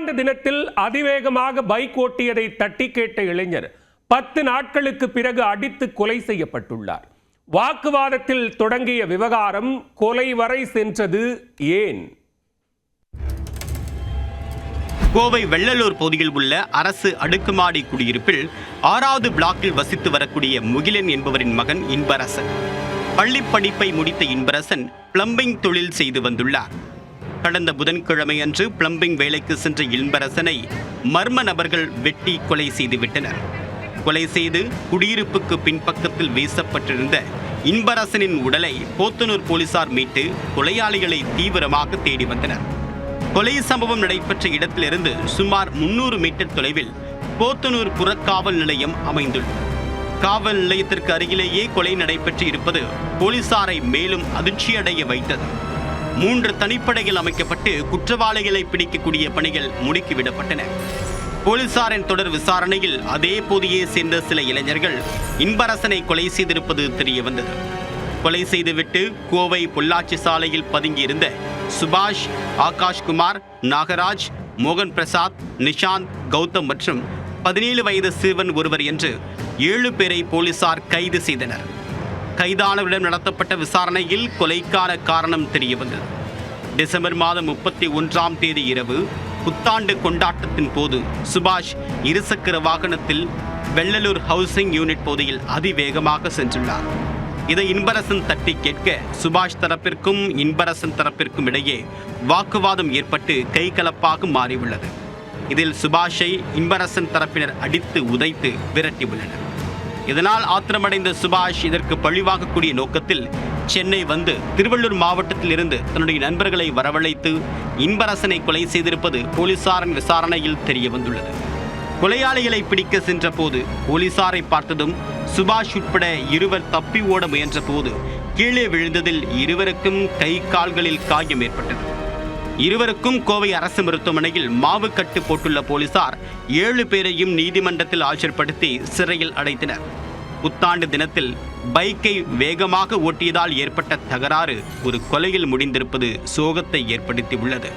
புத்தாண்டு தினத்தில் அதிவேகமாக பைக் ஓட்டியதை தட்டி கேட்ட இளைஞர் 10 நாட்களுக்கு பிறகு அடித்து கொலை செய்யப்பட்டுள்ளார். வாக்குவாதத்தில் தொடங்கிய விவகாரம் கொலை வரை சென்றது ஏன்? கோவை வெள்ளலூர் பகுதியில் உள்ள அரசு அடுக்குமாடி குடியிருப்பில் 6வது பிளாக்கில் வசித்து வரக்கூடிய முகிலன் என்பவரின் மகன் இன்பரசன். பள்ளி படிப்பை முடித்த இன்பரசன் பிளம்பிங் தொழில் செய்து வந்துள்ளார். கடந்த புதன்கிழமை அன்று பிளம்பிங் வேலைக்கு சென்ற இன்பரசனை மர்ம நபர்கள் வெட்டி கொலை செய்துவிட்டனர். கொலை செய்து குடியிருப்புக்கு பின்பக்கத்தில் வீசப்பட்டிருந்த இன்பரசனின் உடலை போத்தனூர் போலீசார் மீட்டு கொலையாளிகளை தீவிரமாக தேடி வந்தனர். கொலை சம்பவம் நடைபெற்ற இடத்திலிருந்து சுமார் 300 மீட்டர் தொலைவில் போத்தனூர் புறக்காவல் நிலையம் அமைந்துள்ளது. காவல் நிலையத்திற்கு அருகிலேயே கொலை நடைபெற்று இருப்பது போலீசாரை மேலும் அதிர்ச்சியடைய வைத்தது. 3 தனிப்படைகள் அமைக்கப்பட்டு குற்றவாளிகளை பிடிக்கக்கூடிய பணிகள் முடுக்கிவிடப்பட்டன. போலீசாரின் தொடர் விசாரணையில் அதே பகுதியை சேர்ந்த சில இளைஞர்கள் இன்பரசனை கொலை செய்திருப்பது தெரியவந்தது. கொலை செய்துவிட்டு கோவை பொள்ளாச்சி சாலையில் பதுங்கியிருந்த சுபாஷ், ஆகாஷ்குமார், நாகராஜ், மோகன் பிரசாத், நிஷாந்த், கௌதம் மற்றும் 17 வயது சிறுவன் ஒருவர் என்று 7 பேரை போலீசார் கைது செய்தனர். கைதானவரிடம் நடத்தப்பட்ட விசாரணையில் கொலைக்கான காரணம் தெரியவந்தது. டிசம்பர் மாதம் 31ஆம் தேதி இரவு புத்தாண்டு கொண்டாட்டத்தின் போது சுபாஷ் இருசக்கர வாகனத்தில் வெள்ளலூர் ஹவுசிங் யூனிட் பகுதியில் அதிவேகமாக சென்றுள்ளார். இதை இன்பரசன் தட்டி கேட்க சுபாஷ் தரப்பிற்கும் இன்பரசன் தரப்பிற்கும் இடையே வாக்குவாதம் ஏற்பட்டு கைகலப்பாக மாறியுள்ளது. இதில் சுபாஷை இன்பரசன் தரப்பினர் அடித்து உதைத்து விரட்டியுள்ளனர். இதனால் ஆத்திரமடைந்த சுபாஷ் இதற்கு பழிவாகக்கூடிய நோக்கத்தில் சென்னை வந்து திருவள்ளூர் மாவட்டத்தில் இருந்து தன்னுடைய நண்பர்களை வரவழைத்து இன்பரசனை கொலை செய்திருப்பது போலீசாரின் விசாரணையில் தெரிய வந்துள்ளது. கொலையாளிகளை பிடிக்க சென்ற போது போலீசாரை பார்த்ததும் சுபாஷ் உட்பட 2 தப்பி ஓட முயன்ற போது கீழே விழுந்ததில் 2 கை கால்களில் காயம் ஏற்பட்டது. 2 கோவை அரசு மருத்துவமனையில் மாவு கட்டு போட்டுள்ள போலீசார் 7 பேரையும் நீதிமன்றத்தில் ஆஜர்படுத்தி சிறையில் அடைத்தனர். புத்தாண்டு தினத்தில் பைக்கை வேகமாக ஓட்டியதால் ஏற்பட்ட தகராறு ஒரு கொலையில் முடிந்திருப்பது சோகத்தை ஏற்படுத்தி உள்ளது.